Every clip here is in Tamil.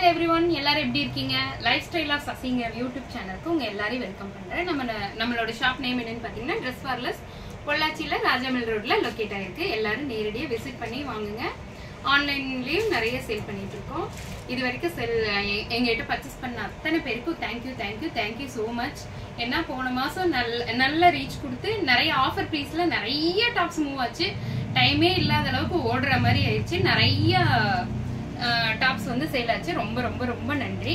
Hello everyone, எல்லாரும் எப்படி இருக்கீங்க? லைஃப் ஸ்டைல் ஆஃப் சசிங்க யூடியூப் சேனலுக்கு உங்க எல்லாரையும் வெல்கம் பண்றேன். நம்மளோட ஷாப் நேம் என்னன்னு பாத்தீங்கன்னா Dress Warless பொள்ளாச்சியில ராஜாமல் ரோட்ல லொகேட் ஆயிருக்கு. எல்லாரும் நேரடியா விசிட் பண்ணி வாங்குங்க. ஆன்லைன்லயும் நிறைய சேல் பண்ணிட்டு இருக்கோம். இது வரைக்கும் எங்ககிட்ட பர்ச்சேஸ் பண்ண அத்தனை பேருக்கும் தேங்க்யூ so மச். ஏன்னா போன மாசம் நல்ல ரீச் கொடுத்து நிறைய ஆஃபர் ப்ரைஸ்ல நிறைய டாப்ஸ் மூவ் ஆச்சு. டைமே இல்லாத அளவுக்கு ஓடுற மாதிரி ஆயிடுச்சு. நிறைய டாப்ஸ் வந்து சேல் ஆச்சு. ரொம்ப ரொம்ப ரொம்ப நன்றி.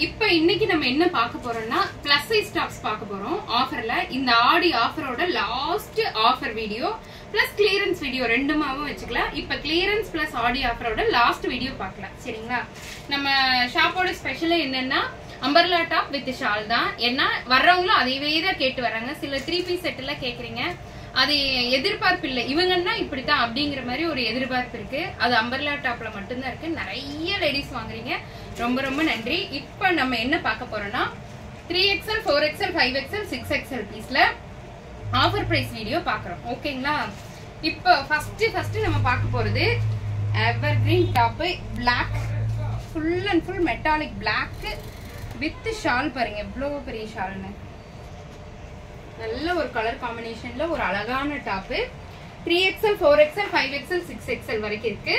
இப்போ இன்னைக்கு நம்ம என்ன பார்க்க போறோம்னா பிளஸ் சைஸ் டாப்ஸ் பார்க்க போறோம் ஆஃபர்ல. இந்த ஆடி ஆஃபரோட last offer video plus clearance video ரெண்டுமாவும் வச்சுக்கலாம். இப்போ கிளியரன்ஸ் பிளஸ் ஆடி ஆஃபரோட லாஸ்ட் வீடியோ பார்க்கலாம். சரிங்களா? நம்ம ஷாப்போட ஸ்பெஷல் என்னன்னா அம்பர்லா டாப் வித் ஷால் தான். ஏன்னா வர்றவங்களும் அதையவே தான் கேட்டு வர்றாங்க. சில 3 பீஸ் செட் எல்லாம் கேக்குறீங்க. அது எதிர்பார்ப்பு இல்லை, இவங்கன்னா இப்படித்தான் அப்படிங்கிற மாதிரி ஒரு எதிர்பார்ப்பு இருக்கு. அது அம்பர்லா டாப்ல மட்டும்தான் இருக்கு. நிறைய லேடிஸ் வாங்குறீங்க, ரொம்ப ரொம்ப நன்றி. இப்ப நம்ம என்ன பார்க்க போறோம்னா 3XL 4XL 5XL 6XL பீஸ்ல offer price video பாக்குறோம். ஓகேங்களா? இப்போ ஃபர்ஸ்ட் நம்ம பார்க்க போறது ever green top black, full and full metallic black with shawl. பாருங்க எவ்வளவு பெரிய ஷால்னு. நல்ல ஒரு கலர் காம்பினேஷன்ல ஒரு அழகான top. 3XL 4XL 5XL 6XL வரைக்கும் இருக்கு.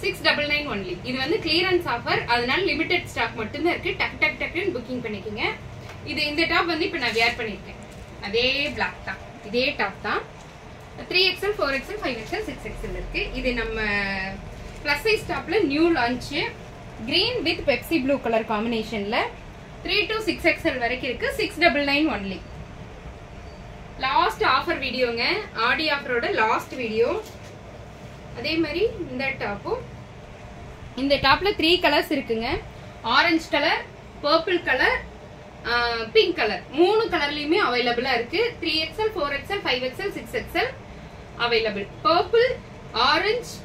699 ஒன்லி. இது வந்து கிளியரன்ஸ் ஆஃபர், அதனால லிமிடெட் ஸ்டாக் மட்டும் தான் இருக்கு. டக்குன்னு புக்கிங் பண்ணிக்கோங்க. இந்த டாப் வந்து இப்ப நான் வேர் பண்ணிருக்கேன். அதே பிளாக் தான், இதே டாப் தான். 3XL 4XL 5XL 6XL இருக்கு. இது நம்ம பிளஸ் சைஸ் டாப்ல new launch. Green with Pepsi blue colour காம்பினேஷன்ல 3 to 6XL வரைக்கும் இருக்கு. 699 ஒன்லி. லாஸ்ட் ஆஃபர் வீடியோங்க, ஆடி ஆஃபரோட லாஸ்ட் வீடியோ. அதே மாதிரி இந்த டாப்பும், இந்த டாப்ல 3 கலர்ஸ் இருக்குங்க. Orange colour, purple colour, pink colour. 3 கலர்லயுமே அவைலபிளா இருக்கு. 3XL 4XL 5XL 6XL available. Purple, orange,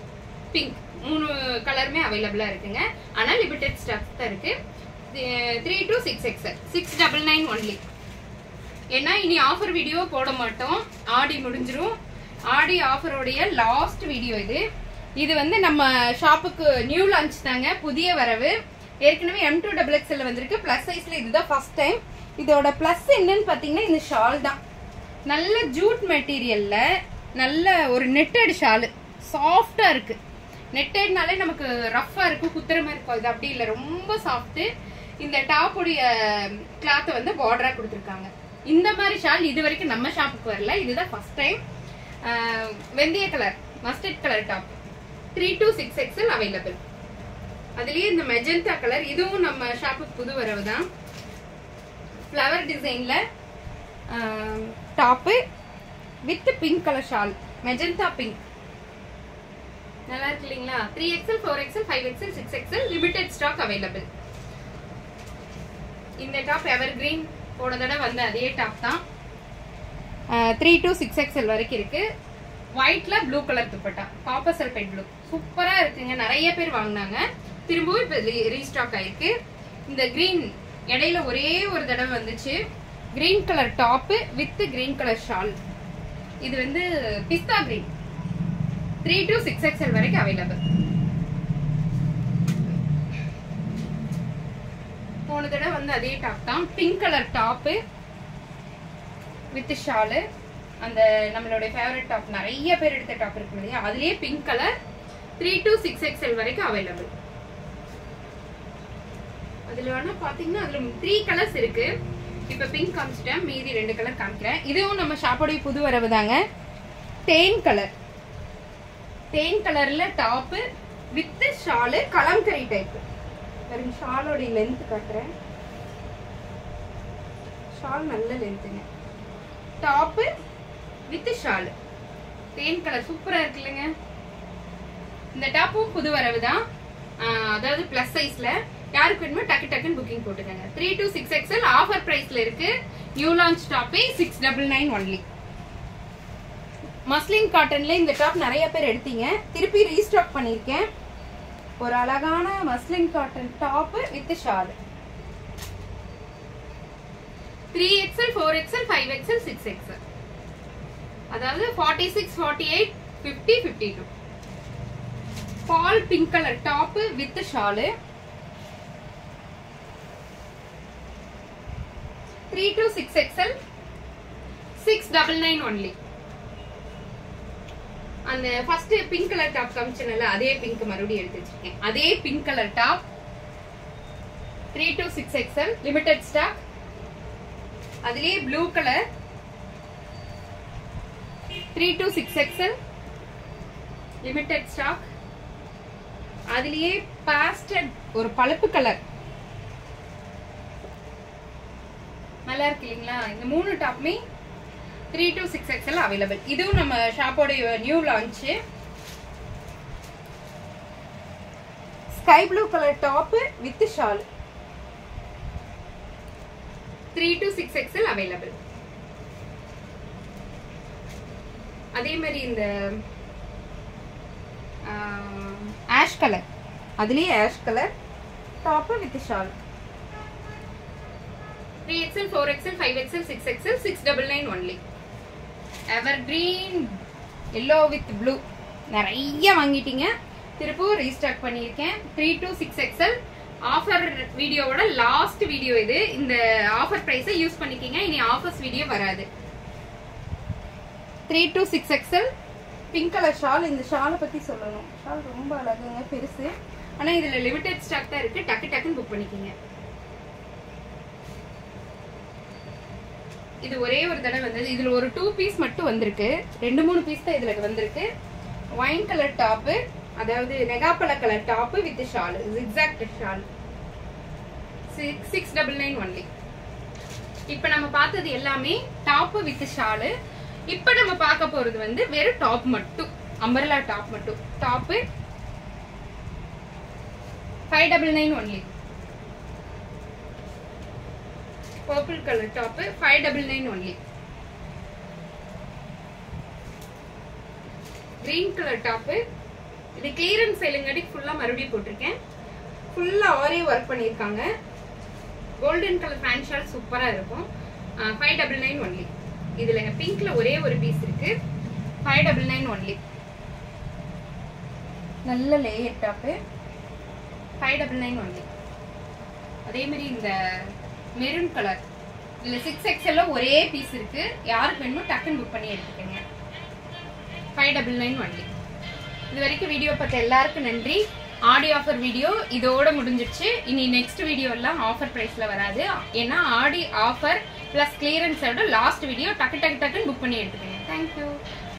pink 3 கலருமே அவைலபிளா இருக்குங்க. ஆனா லிமிடெட் ஸ்டாக் தான் இருக்கு. 3 to 6XL 699 ஒன்லி. ஏன்னா இனி ஆஃபர் வீடியோ போட மாட்டோம், ஆடி முடிஞ்சிரும். ஆடி ஆஃபரோடைய லாஸ்ட் வீடியோ இது. இது வந்து நம்ம ஷாப்புக்கு நியூ லான்ச் தாங்க, புதிய வரவு. ஏற்கனவே M2XXL வந்திருக்கு. பிளஸ் சைஸ்ல இதுதான் ஃபர்ஸ்ட் டைம். இதோட பிளஸ் என்னன்னு பாத்தீங்கன்னா இந்த ஷால் தான். நல்ல ஜூட் மெட்டீரியல்ல நல்ல ஒரு நெட்டட் ஷால், சாஃப்டா இருக்கு. நெட்டட்னாலே நமக்கு ரஃபா இருக்கும், குத்துற மாதிரி இருக்கும். இது அப்படி இல்லை, ரொம்ப சாஃப்ட். இந்த டாப்புடைய கிளாத்தை வந்து பார்டரா கொடுத்துருக்காங்க. இந்த மாதிரி ஷால் இது வரைக்கும் நம்ம ஷாப்புக்கு வரல, இதுதான் ஃபர்ஸ்ட் டைம். வெந்தய colour, mustard colour top 3 to 6XL available. அதுலயே இந்த மெஜந்தா கலர், இதுவும் நம்ம ஷாப்புக்கு புது வரவு தான். ஃப்ளவர் டிசைன்ல top with pink colour shawl, magenta pink. நல்லா இருக்கு இல்லைங்களா? 3XL 4XL 5XL 6XL limited stock available. இந்த டாப் எவர் கிரீன் போன தடவை வந்து அதே டாப் தான். 3 to 6XL வரைக்கும் இருக்கு. ஒயிட்ல blue colour dupatta, copper sulphide blue, சூப்பரா இருக்குங்க. நிறைய பேர் வாங்கினாங்க, திரும்பவும் இப்ப ரீஸ்டாக் ஆயிருக்கு. இந்த கிரீன் இடையில ஒரே ஒரு தடவை வந்துச்சு. Green colour top with green colour shawl. இது வந்து பிஸ்தா கிரீன். 3 to 6XL வரைக்கும் அவைலபிள். போன தடவை வந்து அதே டாப் தான். Pink colour top with shawl. அந்த நம்மளோட ஃபேவரட் டாப், நிறைய பேர் எடுத்த டாப் இருக்கு இல்லையா, அதுலயே பிங்க் கலர் 3 to 6XL வரைக்கும் அவைலபிள். அதுல வேணா பாத்தீங்கன்னா அதுல 3 கலர்ஸ் இருக்கு. இப்ப பிங்க் காமிச்சிட்டேன், மீதி 2 கலர் காமிக்கிறேன். இதுவும் நம்ம ஷாப்போடைய புது வரவு தாங்க. தேன் கலர், தேன் கலர்ல top with shawl, Kalamkari type. ஷாலோட லென்த் காட்டுறேன். ஷால் நல்ல லென்த்துங்க. டாப் வித் ஷால், தேன் கலர், சூப்பரா இருக்கு இல்லைங்க? இந்த டாப்பும் புது வரவு தான், அதாவது பிளஸ் சைஸ்ல. யாருக்கு வேணுமோ டக்குன்னு புக்கிங் போட்டுக்கோங்க. 3 to 6XL ஆஃபர் பிரைஸ்ல இருக்கு. நியூ லான்ச் டாப்பே 699 ஒன்லி. மஸ்லின் காட்டன்ல இந்த டாப் நிறைய பேர் எடுத்தீங்க, திருப்பி ரீஸ்டாக் பண்ணிருக்கேன். ஒரு அழகான muslin cotton top with shawl. 3XL 4XL 5XL 6XL, அதாவது 46 48 50 52. பால் pink colour top with shawl 3 to 6XL 699 only. அந்த ஃபர்ஸ்ட் பிங்க் கலர் டாப் காமிச்சனல அதே பிங்க் மறுபடியும் எடுத்து வச்சிருக்கேன். அதே pink colour top 3 to 6XL limited stock. அதுலயே blue colour 3 to 6XL limited stock. அதுலயே பாஸ்டல் ஒரு பழுப்பு கலர் நல்லா இருக்கு இல்லீங்களா? இந்த மூணு டாப்மே 3 to 6XL அவைலபிள். இதுவும் நம்ம ஷாப்போட new launch. Sky blue colour top with shawl 3 to 6XL available. அதே மாதிரி இந்த ஆஷ் கலர் அதுலயே ash colour top with shawl 3XL 4XL 5XL 6XL 699 only. Evergreen yellow with blue நிறைய வாங்கிட்டீங்க. திருப்பூர் ரீஸ்டாக் பண்ணியிருக்கேன். 3 to 6XL ஆஃபர் வீடியோவோட லாஸ்ட் வீடியோ இது. இந்த ஆஃபர் பிரைஸை யூஸ் பண்ணிக்கிங்க. இனி ஆஃபர்ஸ் வீடியோ வராது. 3 to 6XL pink colour shawl. இந்த ஷாலை பத்தி சொல்லணும். ஷால் ரொம்ப அழகுங்க, பெருசு. ஆனா இதுல லிமிடெட் ஸ்டாக் தான் இருக்கு. டக்கு டக்குன்னு புக் பண்ணிக்கிங்க. இது ஒரே ஒரு தடவை வந்தது. இதுல ஒரு 2 பீஸ் மட்டும் வந்திருக்கு. 2-3 பீஸ் தான் இதுல வந்திருக்கு. ஒயின் கலர் டாப், அதாவது நெகாப்பழ கலர் டாப் வித் ஷால், ஜிக்ஸாக்ட் ஷால் 699 only. இப்போ நம்ம பார்த்தது எல்லாமே டாப் வித் ஷால். இப்போ நம்ம பார்க்க போறது வந்து வெறும் டாப் மட்டும், அம்பர்லா டாப் மட்டும். Top 599 only. purple color top 599 only. green color top. இது clearance சேலுங்கடி ஃபுல்லா மறுபடியும் போட்டுருக்கேன். ஃபுல்லா ஆரே வர்க் பண்ணிருக்காங்க. கோல்டன் கலர் ஃபேன் ஷால் சூப்பரா இருக்கும். 599 only. இதுல பிங்க்ல ஒரே ஒரு பீஸ் இருக்கு. 599 only. நல்ல லேயர் டாப் 599 only. அதே மாதிரி இந்த மெரூன் கலர் இதுல 6XL ஒரே பீஸ் இருக்கு. யாருக்கு வேணுமோ டக்குன்னு புக் பண்ணி எடுத்துக்கங்க. 599 only. இது வரைக்கும் வீடியோ பார்த்த எல்லாருக்கும் நன்றி. ஆடி ஆஃபர் வீடியோ இதோட முடிஞ்சிருச்சு. இனி நெக்ஸ்ட் வீடியோ எல்லாம் ஆஃபர் பிரைஸ்ல வராது. ஏன்னா ஆடி ஆஃபர் பிளஸ் கிளியரன்ஸோட லாஸ்ட் வீடியோ டக்கு டக்குன்னு புக் பண்ணி எடுத்துக்கங்க. தேங்க்யூ.